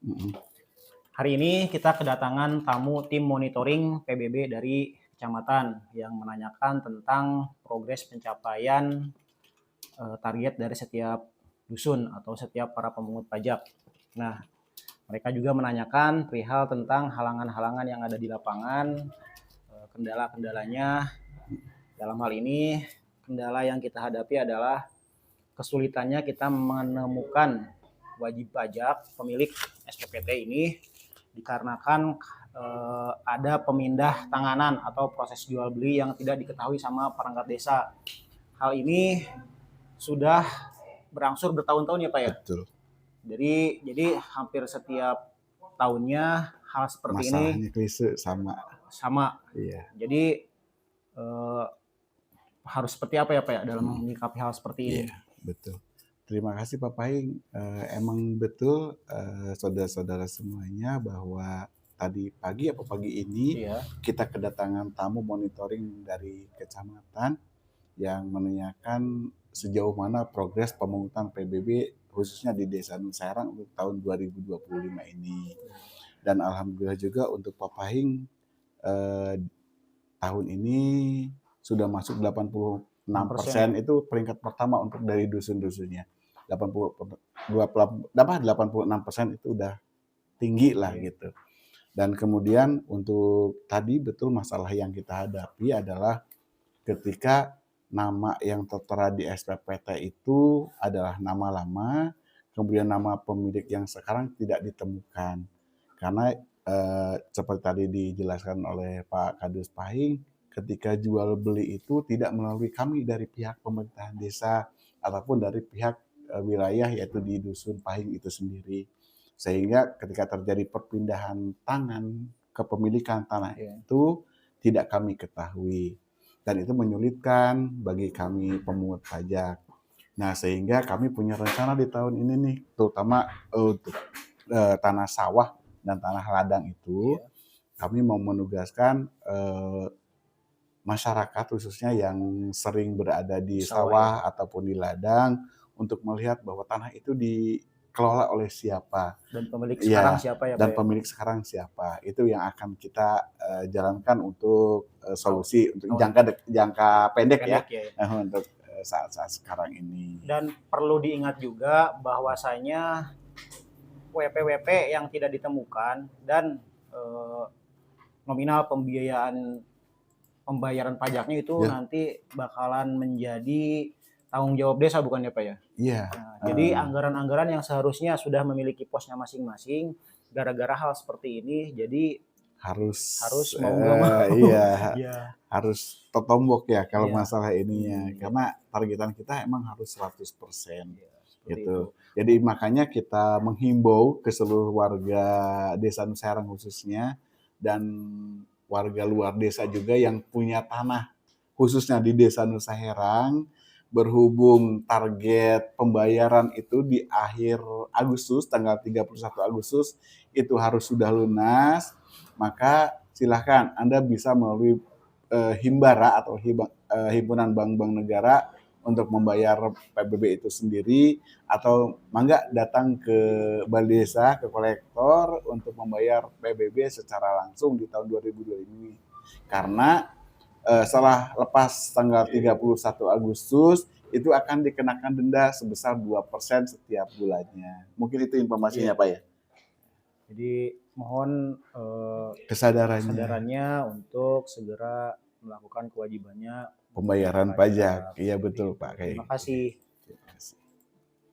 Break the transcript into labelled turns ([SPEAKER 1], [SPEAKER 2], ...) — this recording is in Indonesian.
[SPEAKER 1] Mhm.
[SPEAKER 2] Hari ini kita kedatangan tamu tim monitoring PBB dari kecamatan yang menanyakan tentang progres pencapaian target dari setiap dusun atau setiap para pemungut pajak. Nah, mereka juga menanyakan perihal tentang halangan-halangan yang ada di lapangan, kendala-kendalanya. Dalam hal ini, kendala yang kita hadapi adalah kesulitannya kita menemukan wajib pajak pemilik SPPT ini dikarenakan ada pemindah tanganan atau proses jual beli yang tidak diketahui sama perangkat desa. Hal ini sudah berangsur bertahun-tahun ya Pak ya.
[SPEAKER 1] Betul.
[SPEAKER 2] Jadi hampir setiap tahunnya hal seperti ini
[SPEAKER 1] Masalahnya klise sama.
[SPEAKER 2] sama.
[SPEAKER 1] Iya.
[SPEAKER 2] Jadi eh, harus seperti apa ya Pak ya dalam menyikapi hal seperti ini?
[SPEAKER 1] Iya, betul. Terima kasih Pak Pahing. Emang betul saudara-saudara semuanya bahwa tadi pagi ini
[SPEAKER 2] Iya.
[SPEAKER 1] kita kedatangan tamu monitoring dari kecamatan yang menanyakan sejauh mana progres pemungutan PBB khususnya di Desa Nusairang untuk tahun 2025 ini. Dan alhamdulillah juga untuk Pak Pahing tahun ini sudah masuk 86% itu peringkat pertama untuk dari dusun-dusunnya. 86% itu udah tinggi lah gitu. Dan kemudian untuk tadi betul masalah yang kita hadapi adalah ketika nama yang tertera di SPPT itu adalah nama lama, kemudian nama pemilik yang sekarang tidak ditemukan. Karena seperti tadi dijelaskan oleh Pak Kadus Pahing, ketika jual beli itu tidak melalui kami dari pihak pemerintahan desa ataupun dari pihak wilayah yaitu di dusun Pahing itu sendiri. Sehingga ketika terjadi perpindahan tangan kepemilikan tanah itu tidak kami ketahui. Dan itu menyulitkan bagi kami pemungut pajak. Nah, sehingga kami punya rencana di tahun ini nih, terutama untuk tanah sawah dan tanah ladang itu, kami mau menugaskan masyarakat khususnya yang sering berada di sawah ataupun di ladang untuk melihat bahwa tanah itu dikelola oleh siapa.
[SPEAKER 2] Dan pemilik sekarang siapa ya Pak?
[SPEAKER 1] Dan pemilik sekarang siapa. Itu yang akan kita jalankan untuk solusi untuk jangka pendek ya. Untuk saat-saat sekarang ini.
[SPEAKER 2] Dan perlu diingat juga bahwasanya WP-WP yang tidak ditemukan dan nominal pembayaran pajaknya itu nanti bakalan menjadi tanggung jawab desa bukan ya Pak ya?
[SPEAKER 1] Iya.
[SPEAKER 2] Nah, jadi anggaran-anggaran yang seharusnya sudah memiliki posnya masing-masing, gara-gara hal seperti ini, jadi harus mau nggak mau.
[SPEAKER 1] Iya. Harus tertombok ya kalau masalah ininya. Karena targetan kita emang harus 100%. Gitu. Jadi makanya kita menghimbau ke seluruh warga Desa Nusairang khususnya dan warga luar desa juga yang punya tanah khususnya di Desa Nusairang, berhubung target pembayaran itu di akhir Agustus, tanggal 31 Agustus itu harus sudah lunas, maka silahkan Anda bisa melalui Himbara atau Himpunan Bank-Bank Negara untuk membayar PBB itu sendiri, atau mangga datang ke balai desa, ke kolektor untuk membayar PBB secara langsung di tahun 2025 ini. Karena setelah lepas tanggal 31 Agustus itu akan dikenakan denda sebesar 2% setiap bulannya. Mungkin itu informasinya Pak ya.
[SPEAKER 2] Jadi mohon
[SPEAKER 1] kesadarannya
[SPEAKER 2] untuk segera melakukan kewajibannya
[SPEAKER 1] pembayaran pajak. Iya betul Pak.
[SPEAKER 2] Terima kasih.